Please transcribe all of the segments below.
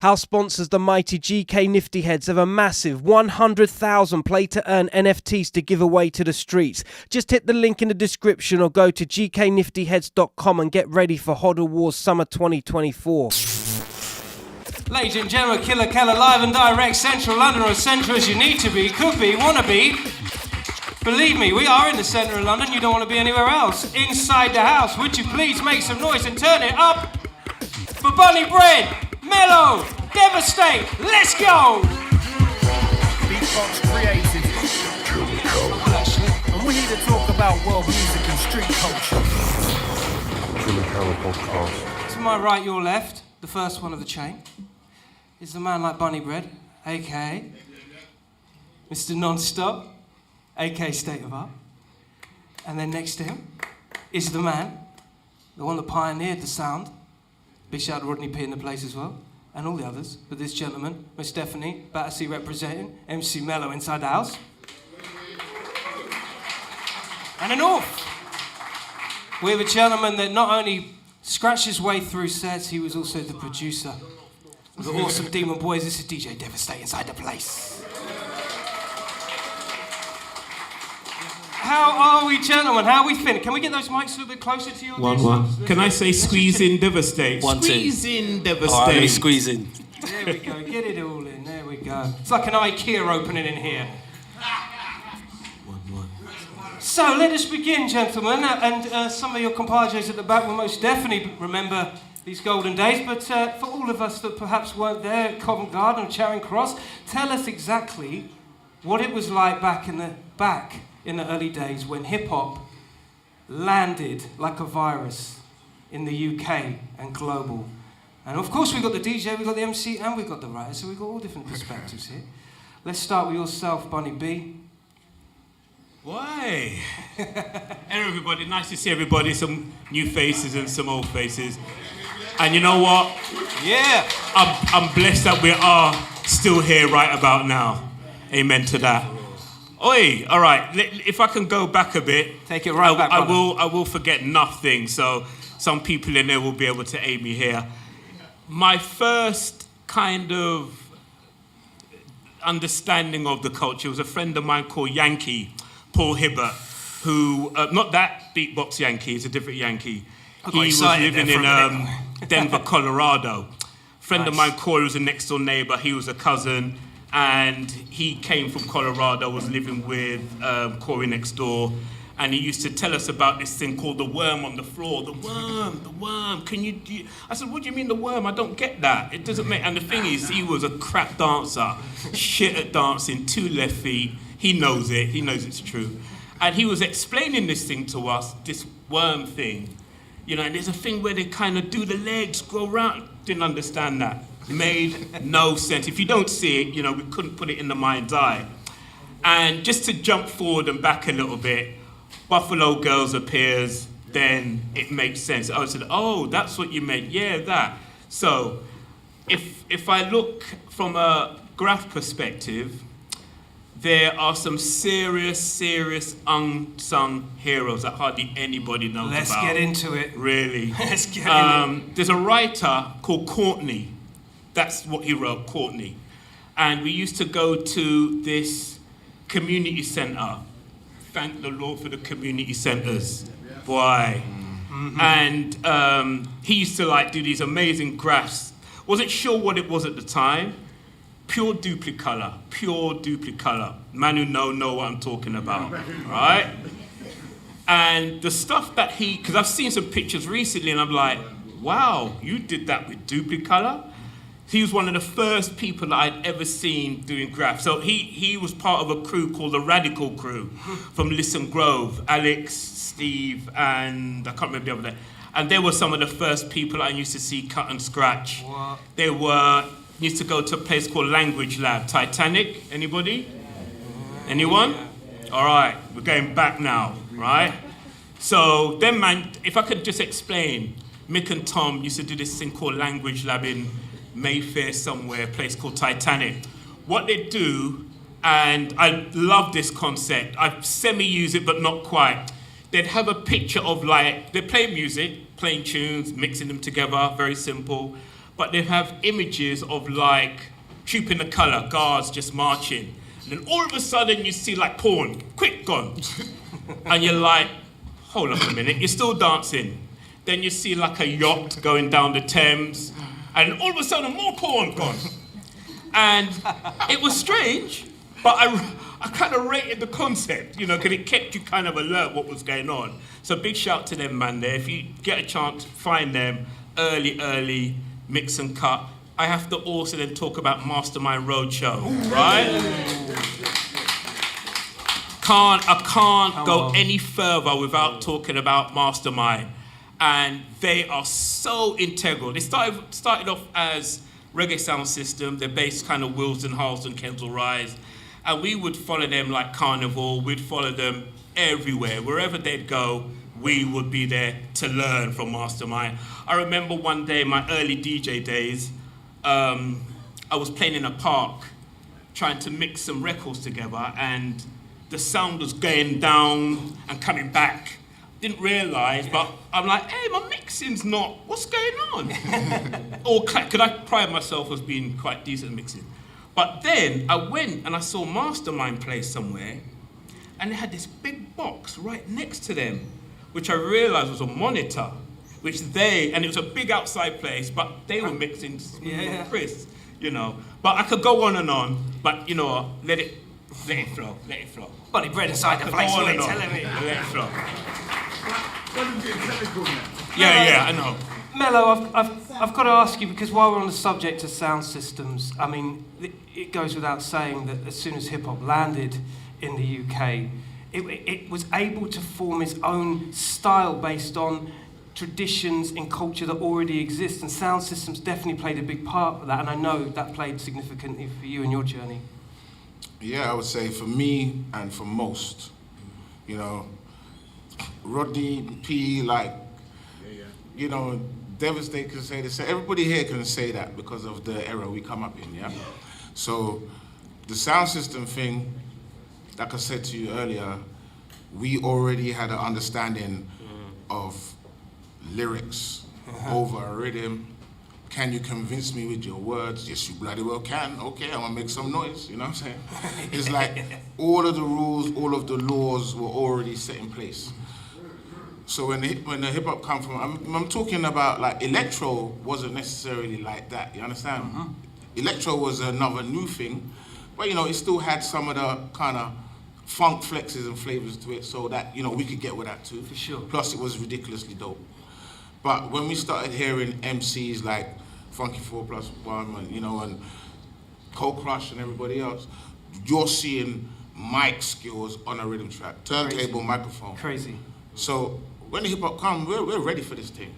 House sponsors the mighty GK Nifty Heads have a massive 100,000 play-to-earn NFTs to give away to the streets. Just hit the link in the description or go to gkniftyheads.com and get ready for Hodl Wars Summer 2024. Ladies and gentlemen, Killa Kela live and direct, central London, or as central as you need to be, could be, wanna be. Believe me, we are in the centre of London, you don't want to be anywhere else. Inside the house, would you please make some noise and turn it up for Bunny Bread, Mellow, Devastate, let's go! Beatbox created. And we're here to talk about world music and street culture. Killa Kela podcast. To my right, your left, the first one of the chain, is the man like Bunny Bread, aka Mr. Non-Stop, aka State of Art. And then next to him is the man, the one that pioneered the sound. Big shout out to Rodney P in the place as well, and all the others. But this gentleman, Miss Stephanie, Battersea representing, MC Mellow inside the house. And a North, we have a gentleman that not only scratched his way through sets, he was also the producer of the awesome Demon Boys. This is DJ Devastate inside the place. How are we, gentlemen? How are we feeling? Can we get those mics a little bit closer to you? One. Can I say squeeze in, devastate? Squeeze in, devastate. All right, let me squeeze in. There we go. Get it all in. There we go. It's like an IKEA opening in here. One. So let us begin, gentlemen. And some of your compadres at the back will most definitely remember these golden days. But for all of us that perhaps weren't there at Covent Garden or Charing Cross, tell us exactly what it was like back in the early days when hip-hop landed like a virus in the UK and global. And of course we've got the DJ, we've got the MC, and we've got the writer, so we've got all different perspectives here. Let's start with yourself, Bunny B. Why? Hello everybody, nice to see everybody, some new faces and some old faces. And you know what? Yeah! I'm blessed that we are still here right about now. Amen to that. Oi, all right, if I can go back a bit. Take it right back, I will forget nothing, so some people in there will be able to aid me here. My first kind of understanding of the culture was a friend of mine called Yankee, Paul Hibbert, who, not that beatbox Yankee, it's a different Yankee. He was living in Denver, Colorado. Friend of mine, Corey, was a next door neighbor, he was a cousin. And he came from Colorado, was living with Corey next door, and he used to tell us about this thing called the worm on the floor. The worm, I said, what do you mean the worm? I don't get that. It doesn't make, and the thing is, he was a crap dancer, shit at dancing, 2 left feet. He knows it's true. And he was explaining this thing to us, this worm thing. You know, and there's a thing where they kind of do the legs, go around. Didn't understand that. Made no sense. If you don't see it, you know, we couldn't put it in the mind's eye. And just to jump forward and back a little bit, Buffalo Girls appears, then it makes sense. I said, oh, that's what you meant. Yeah, that. So if I look from a graph perspective, there are some serious unsung heroes that hardly anybody knows about. Let's get into it. Really. Let's get into it. There's a writer called Courtney. That's what he wrote, Courtney. And we used to go to this community centre. Thank the Lord for the community centres. Boy. Mm-hmm. And he used to do these amazing graphs. Wasn't sure what it was at the time. Pure duplicolor. Man who know what I'm talking about, right? And the stuff that because I've seen some pictures recently and I'm like, wow, you did that with duplicolor? He was one of the first people that I'd ever seen doing graphs. So he was part of a crew called the Radical Crew from Lisson Grove. Alex, Steve, and I can't remember the other name. And they were some of the first people I used to see cut and scratch. What? They used to go to a place called Language Lab. Titanic, anybody? Anyone? All right, we're going back now, right? So then, man, if I could just explain, Mick and Tom used to do this thing called Language Lab in Mayfair somewhere, a place called Titanic. What they do, and I love this concept, I semi-use it but not quite. They'd have a picture of they play music, playing tunes, mixing them together, very simple. but they have images of like Trooping the Colour, guards just marching. And then all of a sudden you see like porn, quick, gone. And you're like, hold up a minute, you're still dancing. Then you see like a yacht going down the Thames, and all of a sudden more porn gone. And it was strange, but I kind of rated the concept, you know, because it kept you kind of alert what was going on. So big shout to them, man, there. If you get a chance, find them, early, mix and cut. I have to also then talk about Mastermind Roadshow, right? I can't go any further without talking about Mastermind. And they are so integral. They started off as reggae sound system. They're based kind of Wilson, Harleston, Kensal Rise. And we would follow them like Carnival. We'd follow them everywhere. Wherever they'd go, we would be there to learn from Mastermind. I remember one day, my early DJ days, I was playing in a park, trying to mix some records together, and the sound was going down and coming back. Didn't realise, but I'm like, hey, my mixing's not, what's going on? Could I pride myself as being quite decent at mixing? But then I went and I saw Mastermind play somewhere, and they had this big box right next to them, which I realised was a monitor, and it was a big outside place, but they were mixing Chris, you know. But I could go on, but you know what, let it flow. Bunny bread inside the place, what are you telling me? Let it flow. Yeah, I know. Mello, I've got to ask you, because while we're on the subject of sound systems, I mean, it goes without saying that as soon as hip-hop landed in the UK, it was able to form its own style based on traditions and culture that already exist, and sound systems definitely played a big part of that, and I know that played significantly for you in your journey. Yeah, I would say for me and for most, you know, Rodney P, like, you know, Devastate can say this. Everybody here can say that because of the era we come up in, yeah? So the sound system thing, like I said to you earlier, we already had an understanding of lyrics over a rhythm. Can you convince me with your words? Yes, you bloody well can. Okay, I'm gonna make some noise, you know what I'm saying? It's like all of the rules, all of the laws were already set in place. So when the hip hop come from, I'm talking about like electro wasn't necessarily like that, you understand? Electro was another new thing, but you know, it still had some of the kind of funk flexes and flavors to it, so that, you know, we could get with that too. For sure. Plus it was ridiculously dope. But when we started hearing MCs like Funky 4+1 and, you know, and Cold Crush and everybody else, you're seeing mic skills on a rhythm track, turntable, microphone. Crazy. So when the hip hop comes, we're ready for this thing.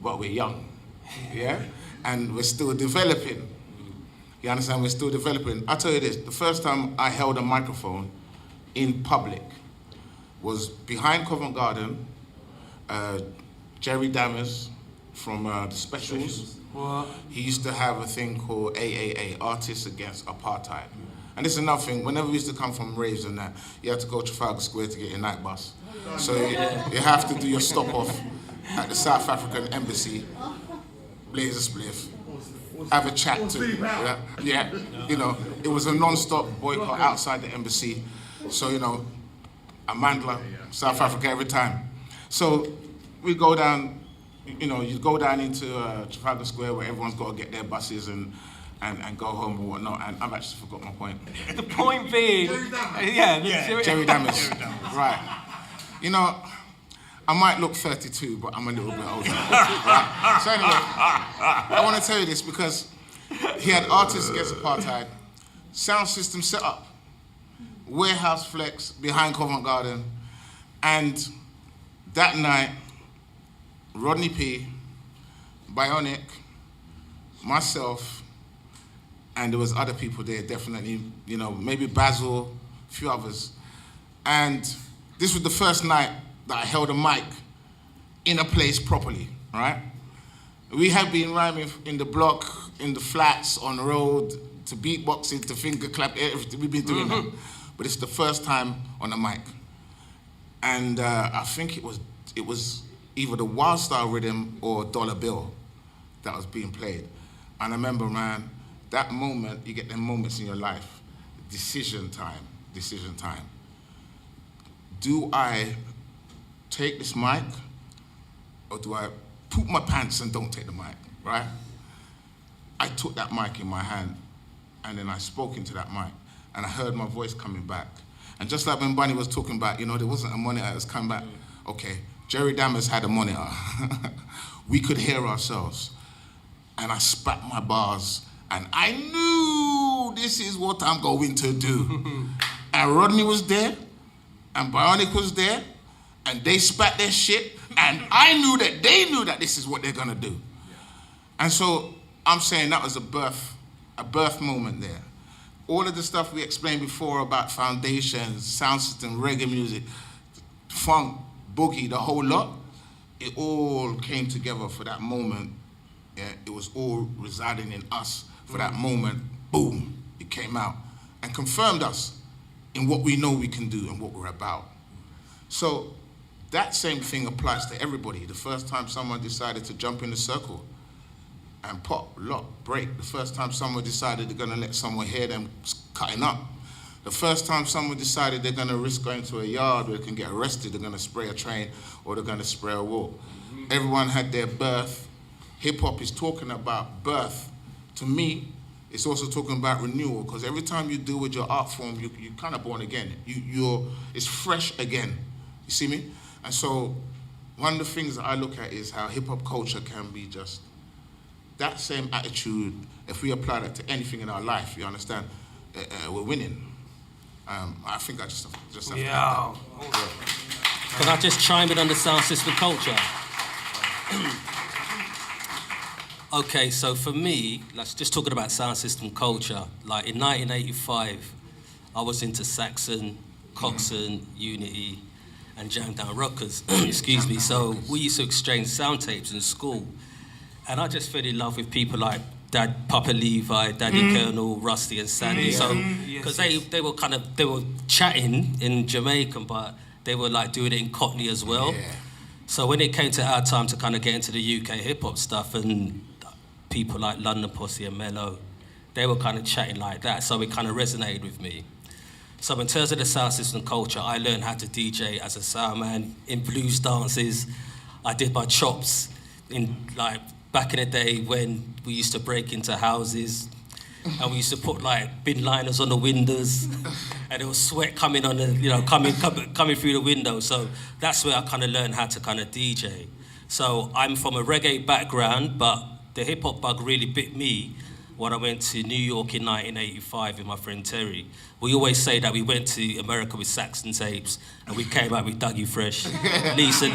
But we're young, yeah? And we're still developing. You understand? We're still developing. I'll tell you this, the first time I held a microphone in public was behind Covent Garden. Jerry Dammers from the Specials. What? He used to have a thing called AAA, Artists Against Apartheid. And this is another thing, whenever we used to come from raves and that, you had to go to Trafalgar Square to get your night bus. So you have to do your stop off at the South African Embassy, blaze a spliff, have a chat to, yeah, you know, it was a non-stop boycott outside the embassy. So, you know, Amandla, South Africa every time. So we go down, you know, you go down into Trafalgar Square where everyone's got to get their buses and go home or whatnot, and I've actually forgot my point. The point being, Jerry Dammers, right. You know, I might look 32, but I'm a little bit older. Right? So anyway, I want to tell you this because he had Artists Against Apartheid, sound system set up, warehouse flex behind Covent Garden, and that night, Rodney P, Bionic, myself, and there was other people there, definitely, you know, maybe Basil, a few others. And this was the first night that I held a mic in a place properly, right? We had been rhyming in the block, in the flats, on the road, to beatboxing, to finger clap, everything. We've been doing that. But it's the first time on a mic. And I think it was either the Wild Style rhythm or Dollar Bill that was being played. And I remember, man, that moment, you get them moments in your life, decision time. Do I take this mic, or do I poop my pants and don't take the mic, right? I took that mic in my hand, and then I spoke into that mic, and I heard my voice coming back. And just like when Bunny was talking about, there wasn't a monitor that was coming back. Okay, Jerry Dammers had a monitor. We could hear ourselves. And I spat my bars, and I knew this is what I'm going to do. And Rodney was there, and Bionic was there, and they spat their shit, and I knew that they knew that this is what they're gonna do. And so I'm saying that was a birth moment there. All of the stuff we explained before about foundations, sound system, reggae music, funk, boogie, the whole lot, it all came together for that moment. Yeah, it was all residing in us for that moment. Boom, it came out and confirmed us in what we know we can do and what we're about. So that same thing applies to everybody. The first time someone decided to jump in the circle and pop, lock, break. The first time someone decided they're gonna let someone hear them cutting up. The first time someone decided they're gonna risk going to a yard where they can get arrested, they're gonna spray a train or they're gonna spray a wall. Everyone had their birth. Hip hop is talking about birth. To me, it's also talking about renewal, because every time you deal with your art form, you're kind of born again. It's fresh again. You see me? And so one of the things that I look at is how hip hop culture can be just that same attitude. If we apply that to anything in our life, you understand, we're winning. I think I just have to add that. Can I just chime in on the sound system culture? Okay, so for me, let's just talking about sound system culture. Like in 1985, I was into Saxon, Coxsone, Unity, and Jam Down Rockers. Excuse me. So we used to exchange sound tapes in school, and I just fell in love with people like Papa Levi, Daddy Colonel, Rusty, and Sandy. So because they were chatting in Jamaican, but they were like doing it in Cockney as well. Yeah. So when it came to our time to kind of get into the UK hip hop stuff, and people like London Posse and Mello, they were kind of chatting like that, so it kind of resonated with me. So in terms of the sound system culture, I learned how to DJ as a sound man in blues dances. I did my chops in like back in the day when we used to break into houses and we used to put like bin liners on the windows and there was sweat coming on the, coming through the window. So that's where I kind of learned how to kind of DJ. So I'm from a reggae background, but the hip hop bug really bit me when I went to New York in 1985 with my friend Terry. We always say that we went to America with Saxon tapes and we came out with Dougie Fresh, Lisa.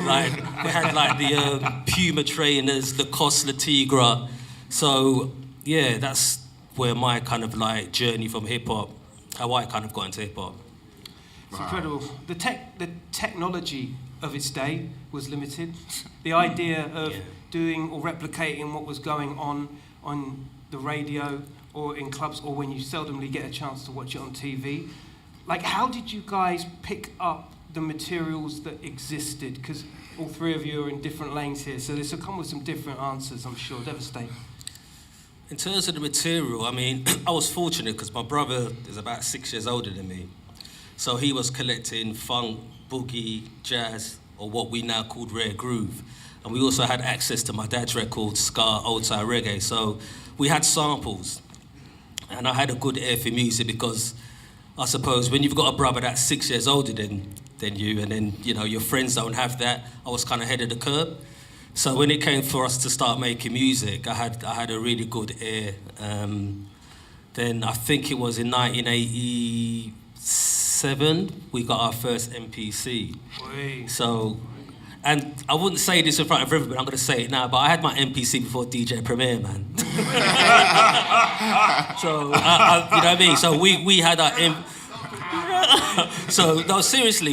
Like, we had like the Puma trainers, the Cosla Tigra. So yeah, that's where my kind of like journey from hip hop, how I kind of got into hip hop. It's incredible. The technology of its day was limited. The idea of doing or replicating what was going on the radio or in clubs, or when you seldomly get a chance to watch it on TV. Like, how did you guys pick up the materials that existed? Because all three of you are in different lanes here, so this will come with some different answers, I'm sure. Devastate. In terms of the material, I mean, I was fortunate because my brother is about 6 years older than me. So he was collecting funk, boogie, jazz, or what we now called rare groove. And we also had access to my dad's record, ska, old-style reggae. So we had samples. And I had a good ear for music because I suppose when you've got a brother that's 6 years older than you, and then, your friends don't have that, I was kind of ahead of the curve. So when it came for us to start making music, I had a really good ear. Then I think it was in 1987, we got our first MPC. So, and I wouldn't say this in front of everybody, I'm going to say it now, but I had my MPC before DJ Premier, man. So, you know what I mean? So we had our So, no, seriously,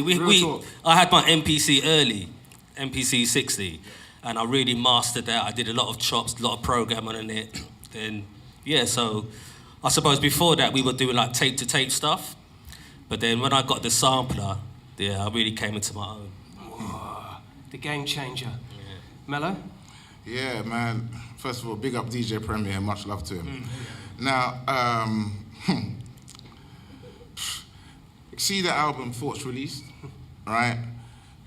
I had my MPC early, MPC 60, and I really mastered that. I did a lot of chops, a lot of programming on it. Then, so I suppose before that we were doing like tape-to-tape stuff, but then when I got the sampler, I really came into my own. The game changer. Mello? Yeah, man. First of all, big up DJ Premier, much love to him. Now, see the album Thoughts released, right?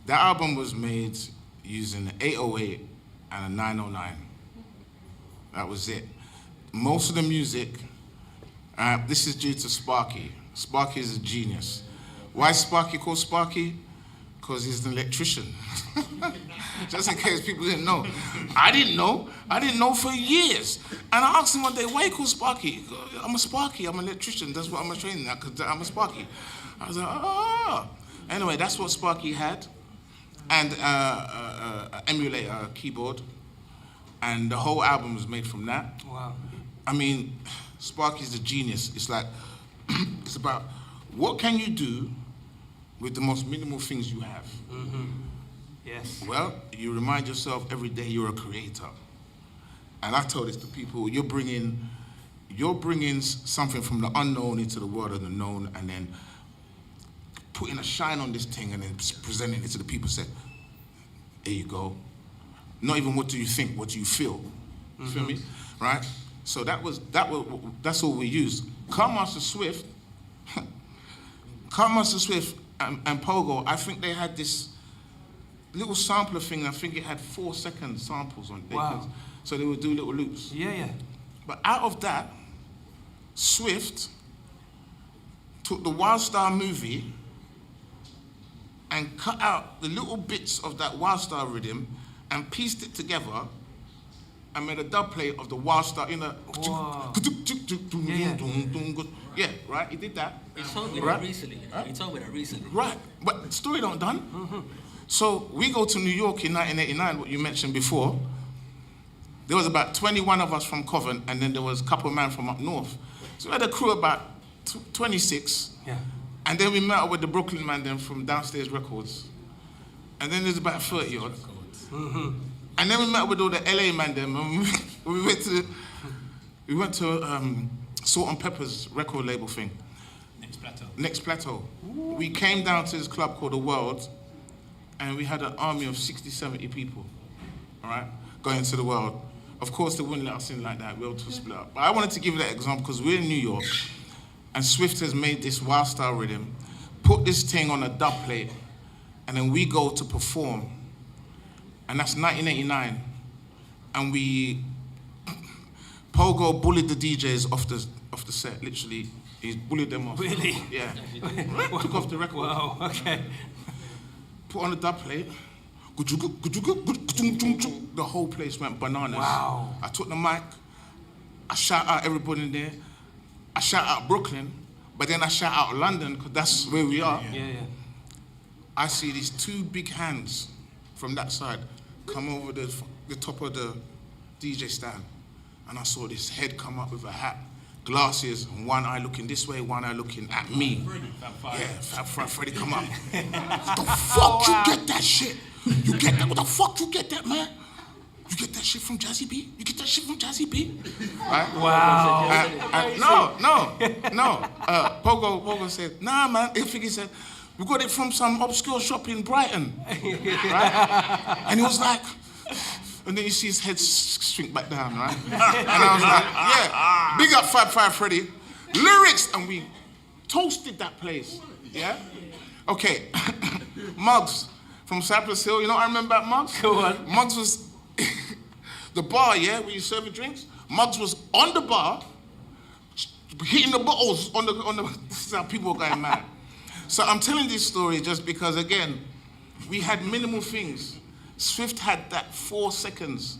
That album was made using an 808 and a 909. That was it. Most of the music, this is due to Sparky. Sparky is a genius. Why is Sparky called Sparky? Because he's an electrician. Just in case people didn't know. I didn't know for years. And I asked him one day, why you call Sparky? He goes, I'm a Sparky, I'm an electrician. That's what I'm training at, because I'm a Sparky. I was like, ah. Anyway, that's what Sparky had. And emulator, a keyboard. And the whole album was made from that. Wow. I mean, Sparky's a genius. It's like, it's about what can you do with the most minimal things you have. Yes. Well, you remind yourself every day you're a creator. And I tell this to people, you're bringing something from the unknown into the world of the known, and then putting a shine on this thing and then presenting it to the people. Say, there you go. Not even what do you think, what do you feel? You feel me? Right? So that's all we use. Carl Master Swift and Pogo, I think they had this little sampler thing. I think it had 4-second samples on it. Wow. So they would do little loops. Yeah. But out of that, Swift took the Wildstar movie and cut out the little bits of that Wildstar rhythm and pieced it together and made a dub plate of the Wildstar in a... Wow. Yeah, right? He did that. He told me Right? that recently. Huh? He told me that recently. Right, but the story not done. So we go to New York in 1989, what you mentioned before. There was about 21 of us from Covent, and then there was a couple of men from up north. So we had a crew about 26. Yeah. And then we met up with the Brooklyn man then from Downstairs Records. And then there's about 30 odd. And then we met up with all the LA man then, and we went to Salt and Pepper's record label thing. Next Plateau. We came down to this club called The World, and we had an army of 60, 70 people, all right, going to The World. Of course, they wouldn't let us in like that. We all to split up. But I wanted to give that example because we're in New York, and Swift has made this Wildstar rhythm, put this thing on a dub plate, and then we go to perform. And that's 1989. And Pogo bullied the DJs off the set, literally. He bullied them off. Really? Yeah. Took off the record. Wow, okay. Put on the dub plate. The whole place went bananas. Wow. I took the mic. I shout out everybody in there. I shout out Brooklyn, but then I shout out London because that's where we are. Yeah. I see these two big hands from that side come over the top of the DJ stand, and I saw this head come up with a hat, glasses, and one eye looking this way, one eye looking at me. Fab Freddy come up. The fuck you get that shit? You get that? What the fuck you get that, man? You get that shit from Jazzy B? You get that shit from Jazzy B? Right? Wow. No. Pogo said, nah, man. I think he said, we got it from some obscure shop in Brighton. Right? And he was like, and then you see his head shrink back down, right? And I was like, yeah, big up Fab Freddy. Lyrics, and we toasted that place, yeah? Okay, Muggs from Cypress Hill, you know what I remember about Muggs? Go on. Muggs was, the bar, yeah, where you serve the drinks. Muggs was on the bar, hitting the bottles on the, this is how people were going mad. So I'm telling this story just because, again, we had minimal things. Swift had that 4 seconds,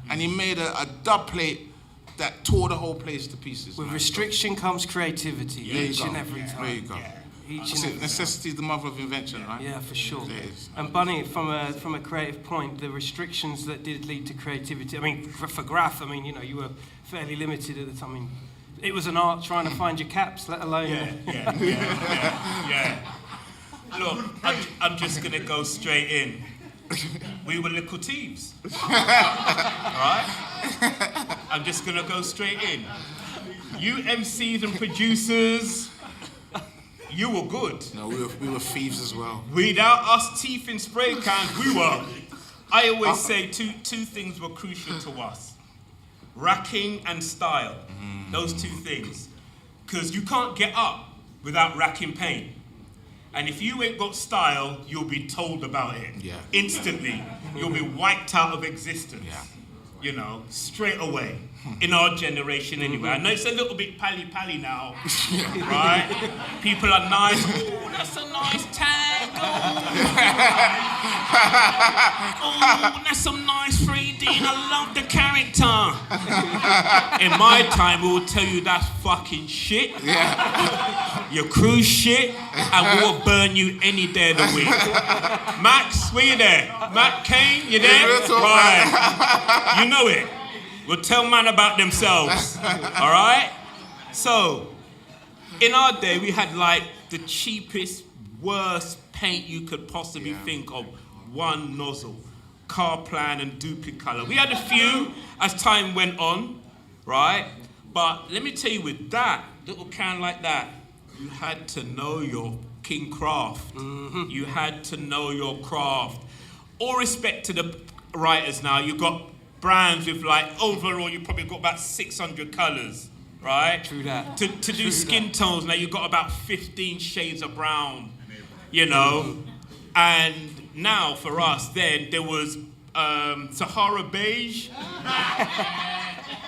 and he made a dub plate that tore the whole place to pieces. With restriction comes creativity, each and every time. There you go. Necessity is the mother of invention, right? Yeah, for sure. It is. And Bunny, from a creative point, the restrictions that did lead to creativity. I mean, for Graff, I mean, you know, you were fairly limited at the time. I mean, it was an art trying to find your caps, let alone. Yeah. Look, I'm just gonna go straight in. We were little thieves, right? I'm just gonna go straight in. You MCs and producers, you were good. No, we were thieves as well. Without us teeth in spray cans, we were I always say two things were crucial to us. Racking and style. Those two things. Because you can't get up without racking paint. And if you ain't got style, you'll be told about it. Yeah. Instantly. You'll be wiped out of existence. Yeah. You know, straight away. In our generation anyway. I know it's a little bit pally now. Right? People are nice. Oh, that's a nice tag. Oh, that's some nice 3D. And I love the character. In my time, we will tell you that's fucking shit. Yeah. Your crew's shit, and we'll burn you any day of the week. Max, where you there? Matt Kane, you there? Right. You know it. We'll tell man about themselves. All right? So, in our day, we had like the cheapest, worst paint you could possibly think of. One nozzle, car plan and duplicolor. We had a few as time went on, right? But let me tell you, with that little can like that, you had to know your king craft. You had to know your craft. All respect to the writers now. You've got brands with like, overall, you've probably got about 600 colors, right? True that. To do skin tones, now you've got about 15 shades of brown, you know? And now for us, then there was Sahara beige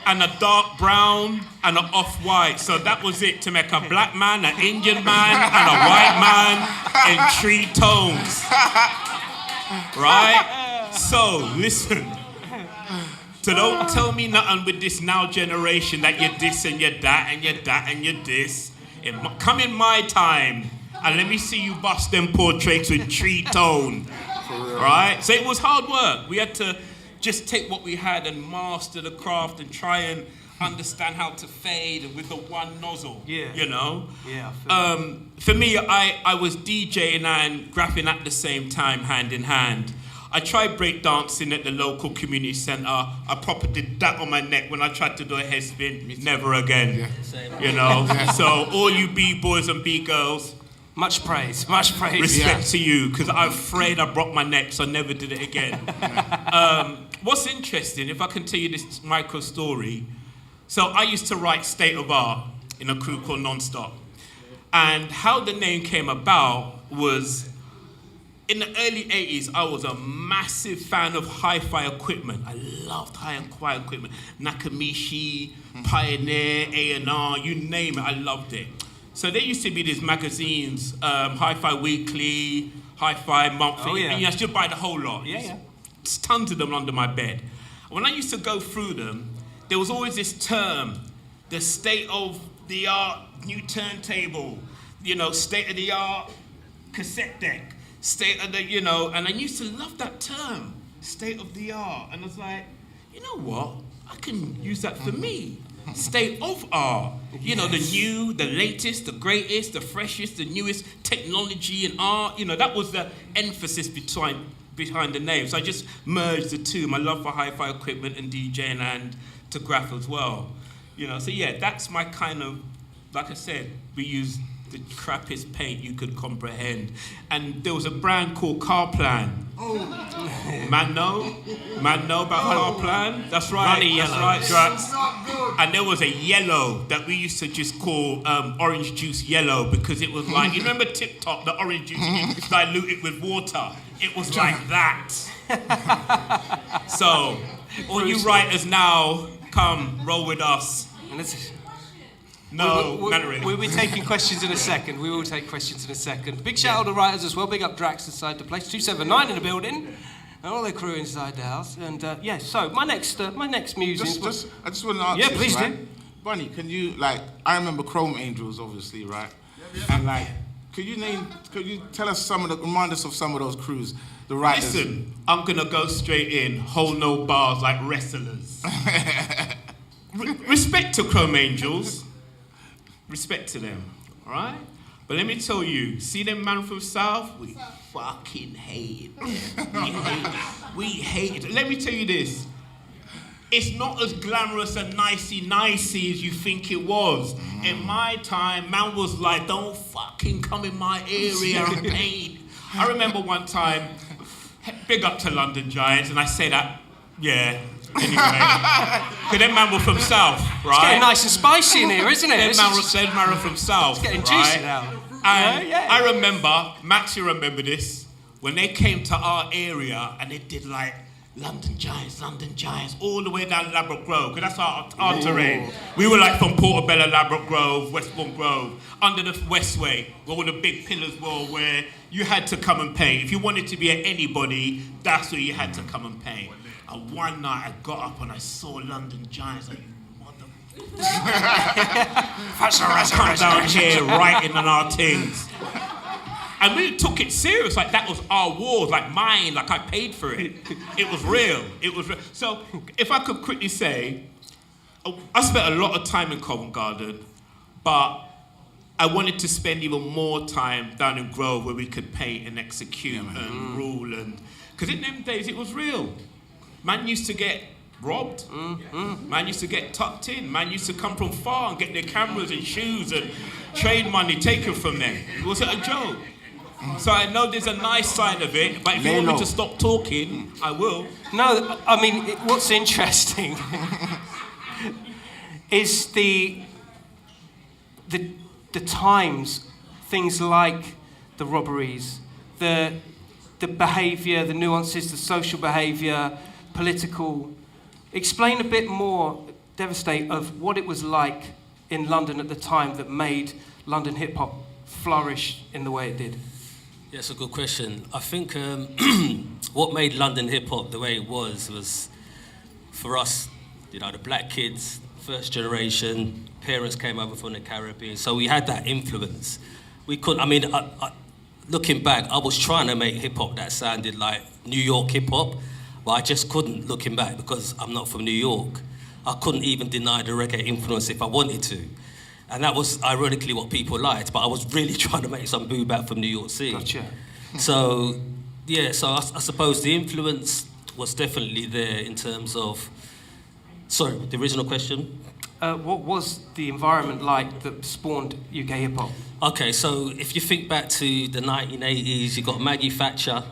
and a dark brown and an off-white. So that was it to make a black man, an Indian man, and a white man in 3 tones. Right? So listen. So don't tell me nothing with this now generation that you're this and you're that and you're that and you're this. Come in my time and let me see you bust them portraits with 3 tone. Right? So it was hard work. We had to just take what we had and master the craft and try and understand how to fade with the one nozzle. Yeah. You know? Yeah. For me, I was DJing and graphing at the same time, hand in hand. I tried breakdancing at the local community centre. I proper did that on my neck when I tried to do a head spin. Never again. Yeah. You know? So all you B-boys and B-girls, much praise, much praise. respect to you, because I'm afraid I broke my neck, so I never did it again. What's interesting, if I can tell you this micro story. So I used to write State of Art in a crew called Nonstop. And how the name came about was, in the early 80s, I was a massive fan of hi-fi equipment. I loved hi-fi equipment. Nakamichi, Pioneer, A&R, you name it, I loved it. So there used to be these magazines, Hi-Fi Weekly, Hi-Fi Monthly, Oh, yeah. and you used to buy the whole lot. Yeah. There's tons of them under my bed. When I used to go through them, there was always this term, the state-of-the-art new turntable, you know, state-of-the-art cassette deck, state of the, you know, and I used to love that term, state of the art. And I was like, you know what? I can use that for me. State of art. You know, the new, the latest, the greatest, the freshest, the newest technology and art. You know, that was the emphasis behind the name. So I just merged the two, my love for hi-fi equipment and DJing and to graph as well. You know, so yeah, that's my kind of, like I said, we use the crappiest paint you could comprehend. And there was a brand called Car Plan. Man know about Car Plan? That's right. Runny that's yellow. right, Drax. And there was a yellow that we used to just call orange juice yellow, because it was like, you remember Tip Top, the orange juice, you dilute it with water. It was like that. So, all you writers now, come, roll with us. No, not really. We'll be taking questions in a second. We will take questions in a second. Big shout out to writers as well. Big up Drax inside the place. 279 in the building. And all their crew inside the house. And so my next music. I just want to ask Yeah, you, please right? do. Bunny, can you, like, I remember Chrome Angels, obviously, right? And like, could you tell us remind us of some of those crews, the writers? Listen, I'm gonna go straight in, hold no bars like wrestlers. Respect to Chrome Angels. Respect to them, all right? But let me tell you, see them man from South? We fucking hate it. We hate it. Let me tell you this. It's not as glamorous and nicey-nicey as you think it was. In my time, man was like, don't fucking come in my area and paint. I remember one time, big up to London Giants, and I say that, yeah. Anyway, because them man were from South, right? It's getting nice and spicy in here, isn't it? Them man were from South. It's getting right? juicy now. And yeah. I remember, Max, you remember this, when they came to our area and they did like London Giants, all the way down Ladbroke Grove, because that's our terrain. We were like from Portobello, Ladbroke Grove, Westbourne Grove, under the Westway, where all the big pillars were, where you had to come and pay. If you wanted to be at anybody, that's where you had to come and pay. And one night I got up and I saw London Giants, like, come down here writing on our things. And we took it serious, like that was our wars, like mine, like I paid for it. It was real, So if I could quickly say, I spent a lot of time in Covent Garden, but I wanted to spend even more time down in Grove where we could paint and execute and rule, and because in them days it was real. Man used to get robbed. Man used to get tucked in. Man used to come from far and get their cameras and shoes and trade money taken from them. It wasn't a joke. So I know there's a nice side of it, but if you want me to stop talking, I will. No, I mean, what's interesting is the times, things like the robberies, the behaviour, the nuances, the social behaviour, political. Explain a bit more, Devastate, of what it was like in London at the time that made London hip-hop flourish in the way it did. Yeah, it's a good question. I think what made London hip-hop the way it was for us, you know, the black kids, first generation, parents came over from the Caribbean, so we had that influence. We couldn't, I mean, looking back, I was trying to make hip-hop that sounded like New York hip-hop, but I just couldn't, looking back, because I'm not from New York. I couldn't even deny the reggae influence if I wanted to. And that was ironically what people liked, but I was really trying to make some boo-bap from New York City. Gotcha. So, yeah, so I suppose the influence was definitely there in terms of... Sorry, the original question? What was the environment like that spawned UK hip-hop? Okay, so if you think back to the 1980s, you got Maggie Thatcher.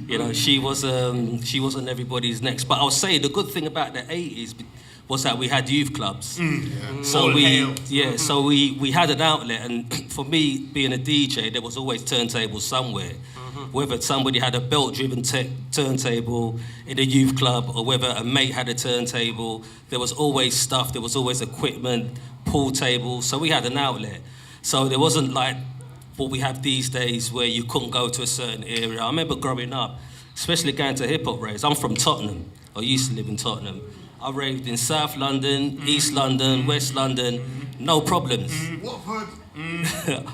You know, she was on everybody's necks. But I'll say the good thing about the 80s was that we had youth clubs. So we had an outlet, and for me, being a DJ, there was always turntables somewhere. Whether somebody had a belt-driven turntable in a youth club, or whether a mate had a turntable, there was always stuff, there was always equipment, pool tables, so we had an outlet. So there wasn't like what we have these days where you couldn't go to a certain area. I remember growing up, especially going to hip-hop raves. I'm from Tottenham, I used to live in Tottenham. I raved in South London, East London, West London, no problems. Watford.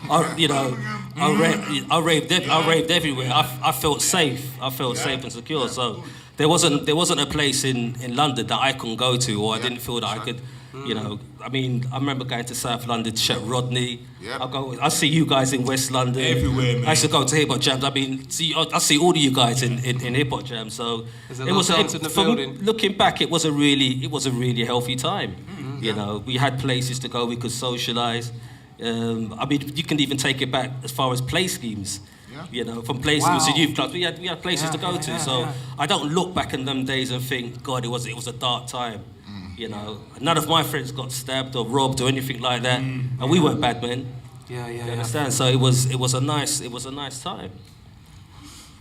I raved everywhere. I felt safe. I felt safe and secure. So there wasn't a place in London that I couldn't go to, or I didn't feel that I could. You know, I mean, I remember going to South London to check Rodney. Yep. I see you guys in West London. Everywhere, man. I used to go to hip hop jams. I mean, I see all of you guys in hip hop jams. So it was in the building. Looking back, it was a really healthy time. You know, we had places to go. We could socialise. I mean, you can even take it back as far as play schemes. You know, from play schemes to youth clubs, we had places to go to. So I don't look back in them days and think, God, it was a dark time. You know, none of my friends got stabbed or robbed or anything like that, and we weren't bad men. You understand? So it was a nice time.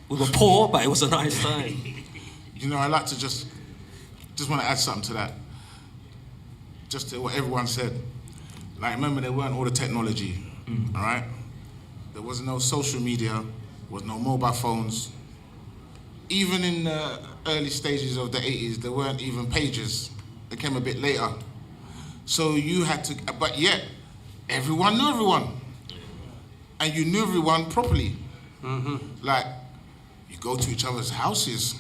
We were poor, but it was a nice time. You know, I like to just want to add something to that. Just to what everyone said. Like, remember, there weren't all the technology, all right? There was no social media, there was no mobile phones. Even in the early stages of the 80s, there weren't even pages. They came a bit later. So you had to, but yet, everyone knew everyone. And you knew everyone properly. Like, you go to each other's houses,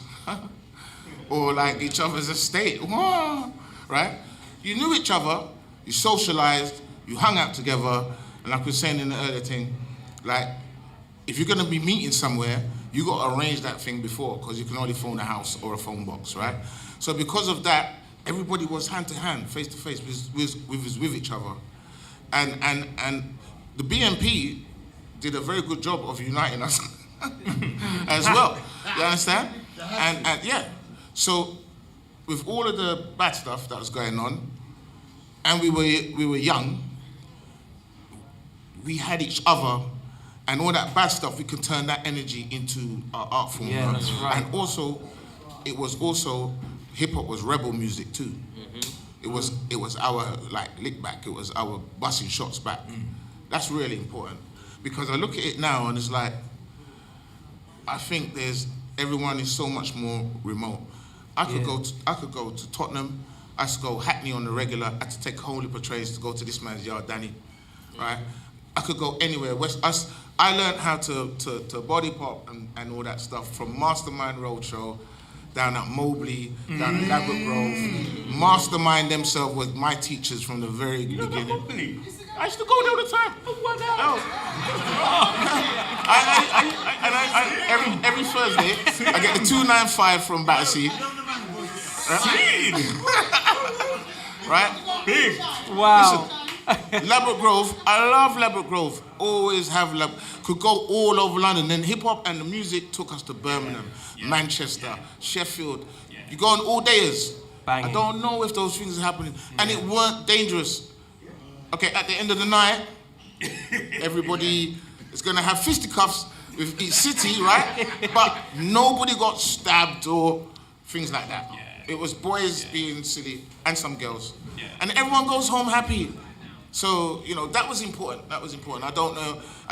or like each other's estate, right? You knew each other, you socialized, you hung out together, and like we were saying in the earlier thing, like, if you're gonna be meeting somewhere, you gotta arrange that thing before, because you can only phone a house or a phone box, right? So because of that, everybody was hand to hand, face to face, with each other. And the BNP did a very good job of uniting us as well. You understand? And yeah. So with all of the bad stuff that was going on, and we were young, we had each other, and all that bad stuff, we could turn that energy into our art form. Yeah, that's right. And also, hip hop was rebel music too. It was our lick back. It was our busting shots back. That's really important, because I look at it now and it's like, I think everyone is so much more remote. I could go to Tottenham. I used to go Hackney on the regular. I had to take whole heap of trains to go to this man's yard, Danny. Right? I could go anywhere. I learned how to body pop and all that stuff from Mastermind Roadshow, down at Mobley, down at Ladbroke Grove. Mastermind themselves with my teachers from the very beginning. Mobley? I used to go there all the time. Every Thursday, I get the 295 from Battersea. Right? Big. Wow. Listen, Ladbroke Grove, I love Ladbroke Grove. Always have could go all over London. Then hip hop and the music took us to Birmingham, Manchester, Sheffield. You go on all days. Banging. I don't know if those things are happening. And it weren't dangerous. Okay, at the end of the night, everybody is gonna have fisticuffs with each city, right? But nobody got stabbed or things like that. It was boys being silly and some girls. And everyone goes home happy. So, that was important. That was important. I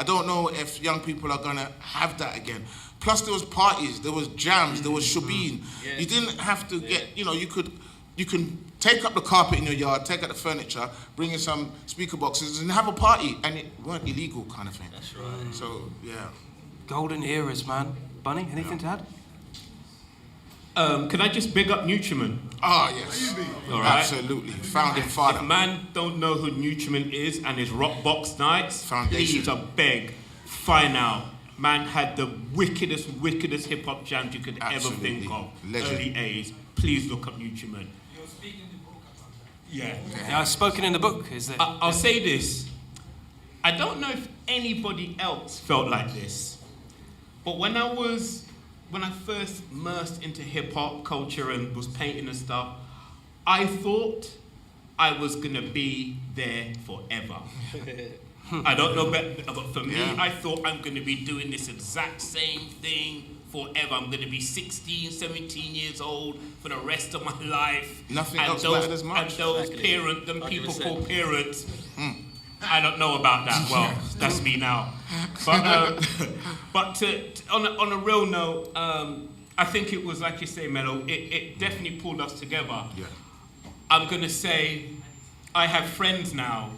don't know if young people are gonna have that again. Plus there was parties, there was jams, there was shebeen. You didn't have to get, you can take up the carpet in your yard, take out the furniture, bring in some speaker boxes and have a party, and it weren't illegal kind of thing. That's right. So, yeah. Golden eras, man. Bunny, anything to add? Can I just big up Nutriment? Ah, yes. All right. Absolutely. Founding father. If man don't know who Nutriment is and his rock box nights, Foundation. please, I beg, find out. Man had the wickedest hip hop jams you could Absolutely. ever think of. Legend. Early A's. Please look up Nutriment. Yeah. I've spoken in the book. Is that? I'll say this. I don't know if anybody else felt like this, but when I first immersed into hip hop culture and was painting and stuff, I thought I was gonna be there forever. I don't know, but for me, I thought I'm gonna be doing this exact same thing forever. I'm gonna be 16, 17 years old for the rest of my life. Nothing else matters as much. And those parents, them people called parents, I don't know about that. Well, that's me now. But on a real note, I think it was like you say, Mello. It definitely pulled us together. Yeah. I'm gonna say, I have friends now,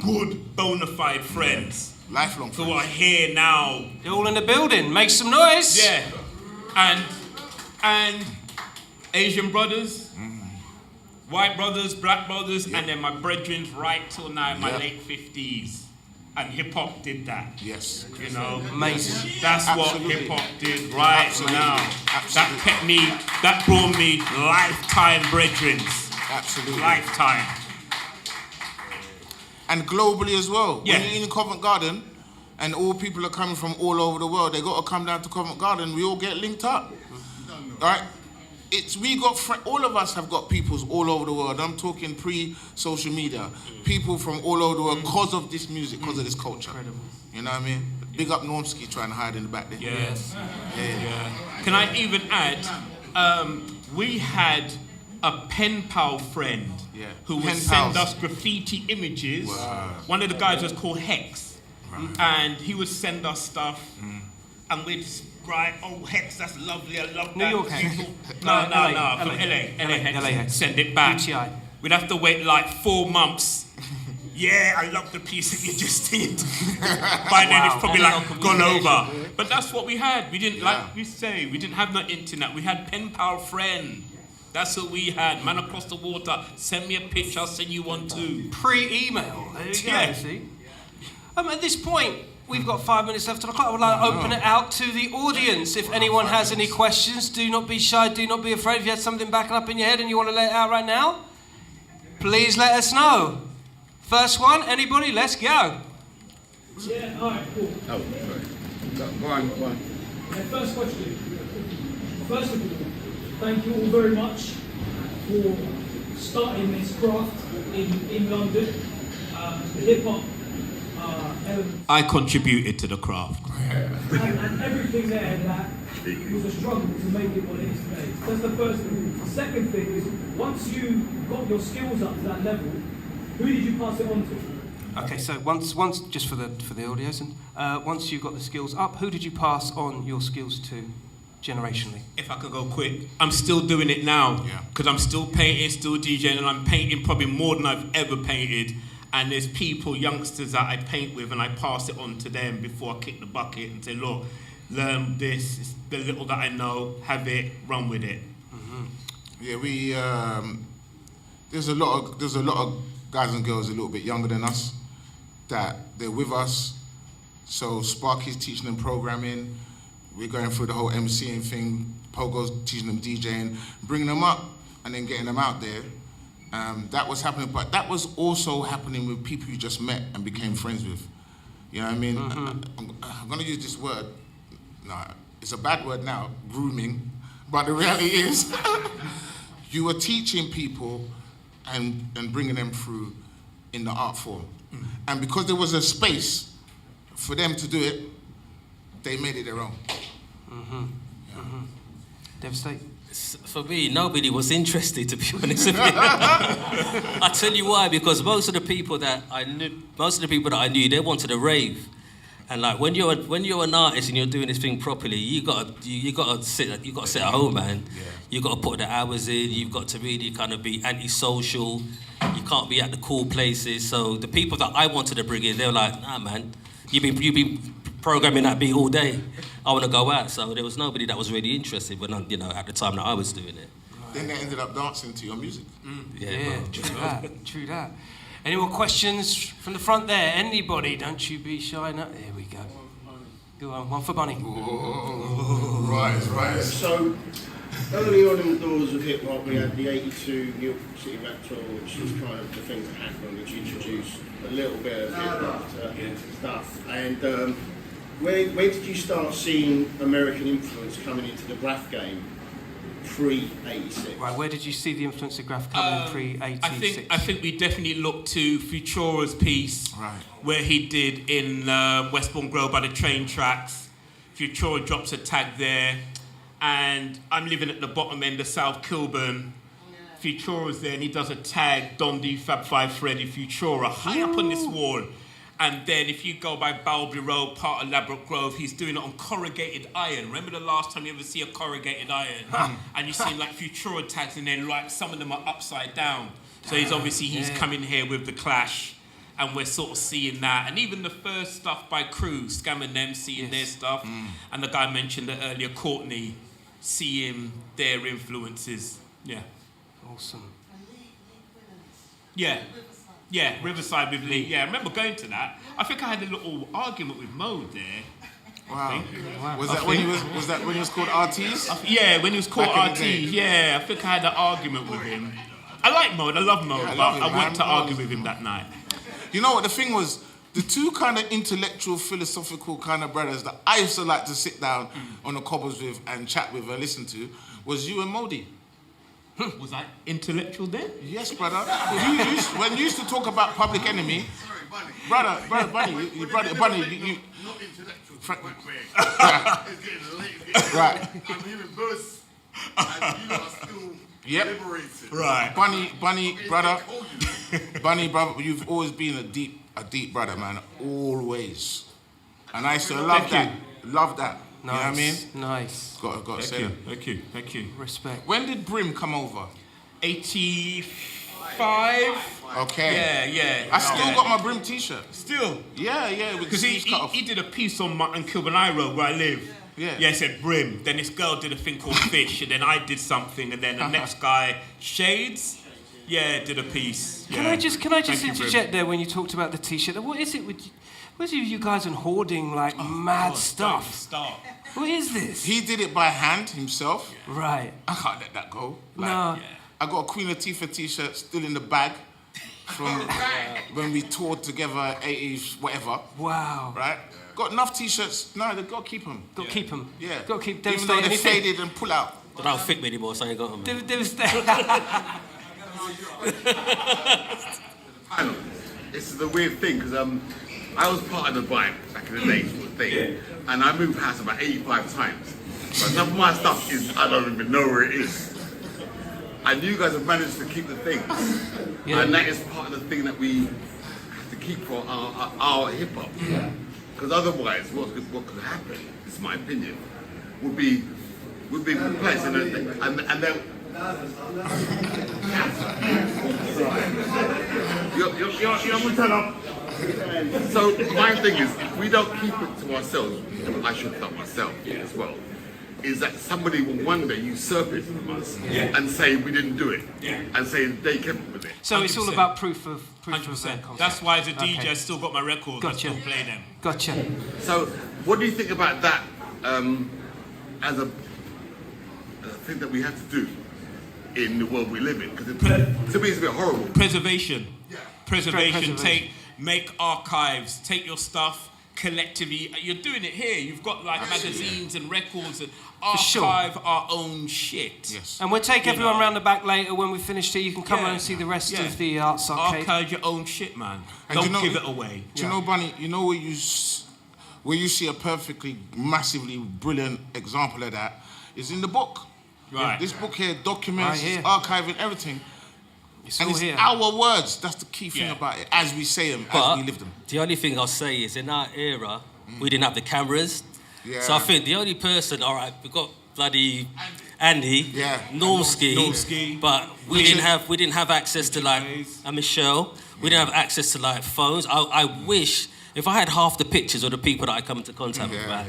good bona fide friends, Lifelong friends. who are here now. They're all in the building. Make some noise. Yeah, and Asian brothers. White brothers, black brothers, and then my brethren's right till now in my late 50s. And hip hop did that. Yes. Amazing. That's Absolutely. what hip hop did right Absolutely. now. Absolutely. That kept me, that brought me lifetime brethrens. Absolutely. Lifetime. And globally as well. Yeah. When you're in Covent Garden and all people are coming from all over the world, they got to come down to Covent Garden, we all get linked up. All right? All of us have got peoples all over the world. I'm talking pre-social media. People from all over the world because of this music, because of this culture. Incredible. You know what I mean? Big up Normski trying to hide in the back there. Yes. Yeah. Can I even add, we had a pen pal friend who would Pen send pals. us graffiti images. Wow. One of the guys was called Hex. And he would send us stuff and we'd write, oh Hex, that's lovely, I love that. New York Hex. No, from LA. LA Hex. LA Hex. Send it back. UTI. We'd have to wait like 4 months. Yeah, I love the piece that you just did. By then it's probably like gone over. But that's what we had. We didn't, like we say, we didn't have no internet. We had pen pal friend. That's what we had. Man across the water, send me a picture, I'll send you one too. Pre-email. There you go, Yeah. see? At this point, we've got 5 minutes left on the clock. I would like to open it out to the audience. If anyone has any questions, do not be shy, do not be afraid. If you had something backing up in your head and you want to let it out right now, please let us know. First one, anybody? Let's go. Yeah, all right, cool. Oh, sorry. Go on. My first question. First of all, thank you all very much for starting this craft in London. The hip-hop element. I contributed to the craft. And everything there that was a struggle to make it what it is today. That's the first thing. The second thing is, once you got your skills up to that level, who did you pass it on to? Okay, so once just for the audios, and once you got the skills up, who did you pass on your skills to generationally? If I could go quick, I'm still doing it now because I'm still painting, still DJing, and I'm painting probably more than I've ever painted. And there's people, youngsters that I paint with, and I pass it on to them before I kick the bucket and say, look, learn this, it's the little that I know, have it, run with it. Mm-hmm. Yeah, we there's a lot of guys and girls a little bit younger than us that they're with us. So Sparky's teaching them programming. We're going through the whole MCing thing. Pogo's teaching them DJing, bringing them up, and then getting them out there. That was happening, but that was also happening with people you just met and became friends with. You know what I mean? I'm going to use this word. No, it's a bad word now, grooming. But the reality is, you were teaching people and bringing them through in the art form. And because there was a space for them to do it, they made it their own. Devastate. For me, nobody was interested, to be honest with you. I tell you why, because most of the people that I knew, they wanted a rave. And like when you're an artist and you're doing this thing properly, you gotta sit at home, man. Yeah. You gotta put the hours in. You've got to really kind of be antisocial. You can't be at the cool places. So the people that I wanted to bring in, they were like, nah, man, you've been programming that beat all day. I want to go out. So there was nobody that was really interested when at the time that I was doing it. Then they ended up dancing to your music. Yeah, true that. Any more questions from the front there? Anybody? Don't you be shy. No, there we go. Go on, one for Bunny. Right. So, early on in the doors of hip hop, we had the '82 New York City Rap Tour, which was kind of the thing that happened, which introduced a little bit of hip hop stuff. And where did you start seeing American influence coming into the graph game? Pre-86. Right, where did you see the influence of graph coming pre-86? I think we definitely looked to Futura's piece, where he did in Westbourne Grove by the train tracks. Futura drops a tag there, and I'm living at the bottom end of South Kilburn. Futura's there, and he does a tag, Don D, Fab 5 Freddy, Futura, high up on this wall. And then if you go by Balbury Road, part of Ladbroke Grove, he's doing it on corrugated iron. Remember the last time you ever see a corrugated iron? And you see like Futura tags, and then like some of them are upside down. So he's coming here with the Clash, and we're sort of seeing that. And even the first stuff by Crew, scamming them, seeing their stuff. And the guy mentioned it earlier, Courtney, seeing their influences. Yeah. Awesome. Yeah, Riverside with Lee. Yeah, I remember going to that. I think I had a little argument with Mo there. Wow. Was that when he was called RTs? Yeah, when he was called RTs. Yeah, I think I had an argument with him. I like Mo. I love Mo. Yeah, I went to argue with him that night. You know what the thing was? The two kind of intellectual, philosophical kind of brothers that I used to like to sit down on the cobbles with and chat with and listen to was you and Modi. Was I intellectual then? Yes, brother. When you used to talk about Public Enemy, brother, Bunny, you not intellectual. Right. I'm hearing bursts, and you are still liberated. Right. Bunny, brother, you've always been a deep brother, man. Always. And I used to love that. Love that. Nice. You know what I mean? Nice. Got to say that. Thank you. Respect. When did Brim come over? 85. Okay. Yeah. I still got my Brim t-shirt. Still? Yeah. Because he did a piece on Martin Kilburn Road where I live. Yeah, it said Brim. Then this girl did a thing called Fish, and then I did something, and then the next guy, Shades, did a piece. Can I just interject there when you talked about the t-shirt? What is it with you guys and hoarding like mad stuff? Start. What is this? He did it by hand himself. Right. I can't let that go. No. I got a Queen Latifah t-shirt still in the bag from when we toured together, 80s, whatever. Wow. Right? got enough t-shirts. No, they've got to keep them. Got to keep them. Yeah. Got to keep Even though Devastated. they're faded and pull out. They don't fit me anymore, so I ain't got them. Devastated. This is a weird thing because I was part of the vibe back in the day, sort of thing, and I moved house about 85 times. But some of my stuff is I don't even know where it is. And you guys have managed to keep the things, and that is part of the thing that we have to keep for our hip hop. Because otherwise, what could happen? This is my opinion. Would be replaced and then. So my thing is, if we don't keep it to ourselves, I should tell myself as well, is that somebody will one day usurp it from us and say we didn't do it, and say they came up with it. So it's all about proof of 100%. concept. That's why as a DJ I still got my records. Gotcha. I still play them. Gotcha. So what do you think about that as a thing that we have to do in the world we live in? Because to me it's a bit horrible. Preservation. Preservation. Preservation. Make archives. Take your stuff collectively. You're doing it here. You've got like magazines and records and archive our own shit. Yes. And we'll take everyone round the back later when we finish here. You can come around and see the rest of the arts arcade. Archive your own shit, man. And Don't give it away. Do you know, Bunny, you know where you see a perfectly, massively brilliant example of that is in the book. Right. This book here documents, Right here. archiving everything. It's And all it's here. our words. That's the key thing about it, as we say them, as we live them. The only thing I'll say is in our era, we didn't have the cameras. Yeah. So I think the only person, all right, we've got bloody Andy, Normski, but we didn't have access to like Michelle. We didn't have access to like phones. I wish if I had half the pictures of the people that I come into contact with, man.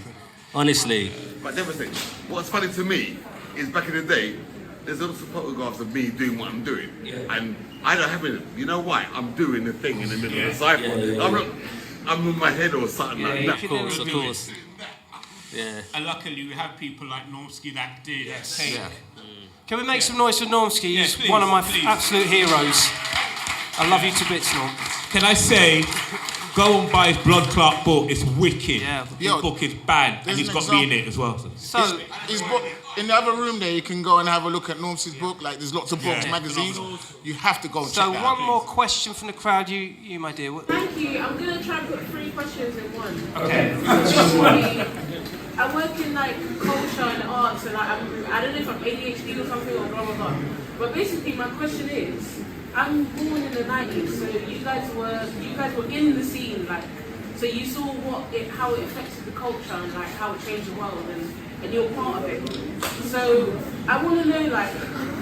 Honestly. But devastating. What's funny to me is back in the day, there's lots of photographs of me doing what I'm doing, and I don't have it. You know why? I'm doing the thing in the middle of the cypher. I'm with my head or something like that. Of course. Yeah. And luckily we have people like Normski that did take. Can we make some noise for Normski? Yeah, He's please, one of my please. absolute heroes. I love you to bits, Norm. Can I say, go and buy his Blood Clot book. It's wicked. Yeah. His book is bad, and there's he's an got me in it as well. So, His book, in the other room there, you can go and have a look at Normski's book. Like, there's lots of books, magazines. You have to go and check that out. one more question from the crowd. You my dear. Thank you. I'm going to try and put 3 questions in one. Okay. I work in like culture and arts, and like, I don't know if I'm ADHD or something or blah blah blah. But basically, my question is, I'm born in the 90s, so you guys were in the scene, like, so you saw how it affected the culture and like how it changed the world, and you're part of it. So I want to know, like,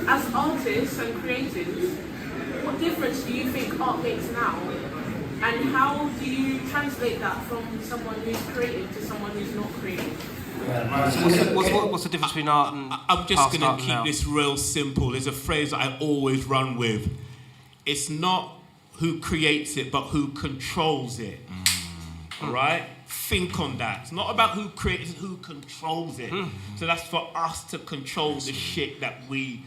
as artists and creatives, what difference do you think art makes now? And how do you translate that from someone who's creative to someone who's not creative? What's the difference between art and I'm just past going art to and keep now? this real simple. There's a phrase that I always run with. It's not who creates it, but who controls it. All right? Think on that. It's not about who creates it, who controls it. So that's for us to control the shit that we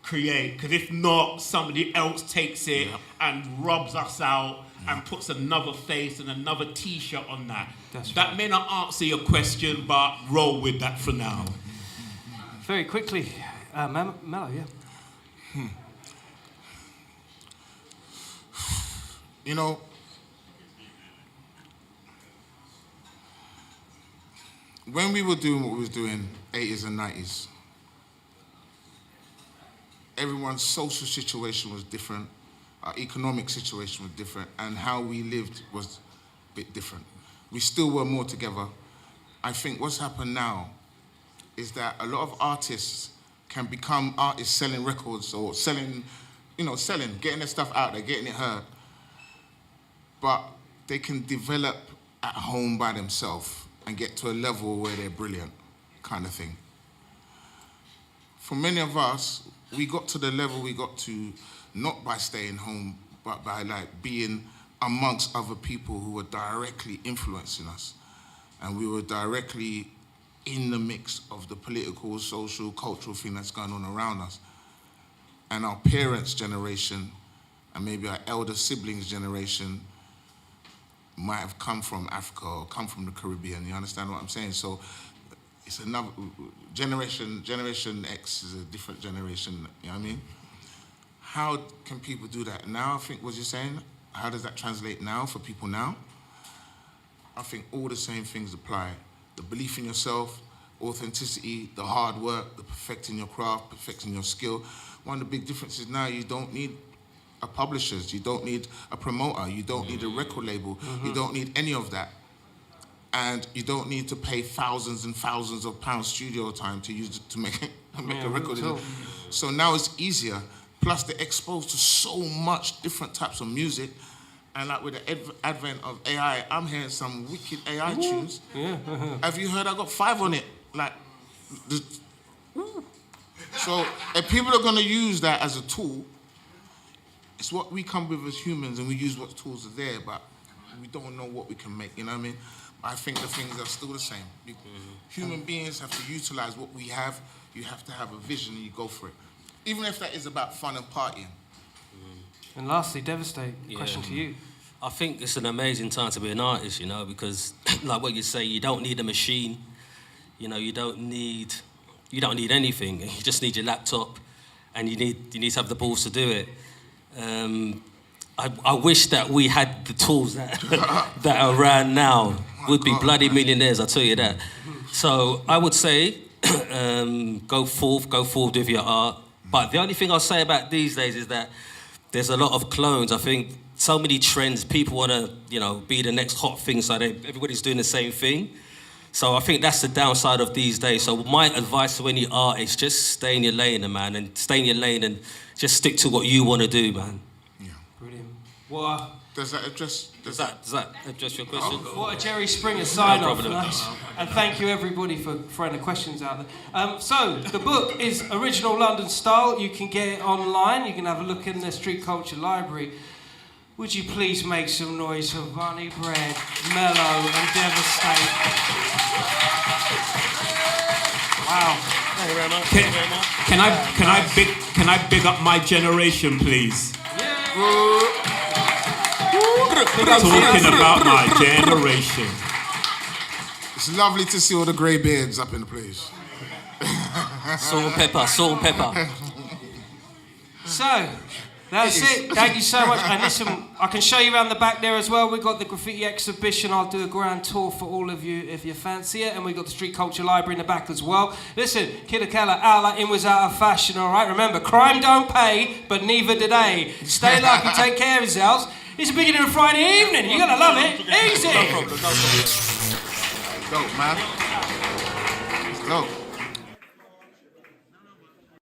create. Because if not, somebody else takes it and robs us out and puts another face and another t-shirt on that. That may not answer your question, but roll with that for now. Very quickly, Mello, yeah. You know, when we were doing what we was doing, 80s and 90s, everyone's social situation was different, our economic situation was different, and how we lived was a bit different. We still were more together. I think what's happened now is that a lot of artists can become artists selling records or selling, getting their stuff out there, getting it heard. But they can develop at home by themselves and get to a level where they're brilliant, kind of thing. For many of us, we got to the level we got to not by staying home, but by like being amongst other people who were directly influencing us. And we were directly in the mix of the political, social, cultural thing that's going on around us. And our parents' generation, and maybe our elder siblings' generation, might have come from Africa or come from the Caribbean. You understand what I'm saying? So it's another generation. Generation X is a different generation. You know what I mean? How can people do that now? I think what you're saying. How does that translate now for people now? I think all the same things apply. The belief in yourself, authenticity, the hard work, the perfecting your craft, perfecting your skill. One of the big differences now, you don't need a publisher, you don't need a promoter, you don't need a record label, you don't need any of that. And you don't need to pay thousands and thousands of pounds studio time to use it to make a record. So now it's easier. Plus they're exposed to so much different types of music. And like with the advent of AI, I'm hearing some wicked AI tunes. Yeah. Have you heard I got 5 on it? Like, so if people are gonna use that as a tool, it's what we come with as humans and we use what tools are there, but we don't know what we can make, you know what I mean? I think the things are still the same. Human beings have to utilize what we have. You have to have a vision and you go for it. Even if that is about fun and partying. And lastly, Devastate, question to you. I think it's an amazing time to be an artist, you know, because like what you say, you don't need a machine, you know, you don't need anything. You just need your laptop and you need to have the balls to do it. I wish that we had the tools that are around now. We'd be bloody millionaires, I'll tell you that. So I would say go forth with your art. But the only thing I'll say about these days is that there's a lot of clones. I think so many trends, people want to, you know, be the next hot thing, so everybody's doing the same thing. So I think that's the downside of these days. So my advice to any artist, just stay in your lane, man, and stay in your lane and just stick to what you want to do, man. Yeah. Brilliant. What does that address your question? What a Jerry Springer sign-off. Nice. And thank you, everybody, for throwing the questions out there. So, the book is Original London Style. You can get it online. You can have a look in the Street Culture Library. Would you please make some noise for Bunny Bread, Mellow, and Devastate? Wow. Thank you very much. Can I big up my generation, please? Talking about my generation. It's lovely to see all the grey beards up in the place. Salt and pepper. So, that's it. Thank you so much. And listen, I can show you around the back there as well. We've got the graffiti exhibition. I'll do a grand tour for all of you if you fancy it. And we've got the Street Culture Library in the back as well. Listen, Killa Kela, out like in was out of fashion, all right? Remember, crime don't pay, but neither do they. Stay lucky, take care of yourselves. It's a beginning of Friday evening. You're going to love it. Easy. No problem. Dope, man. It's dope.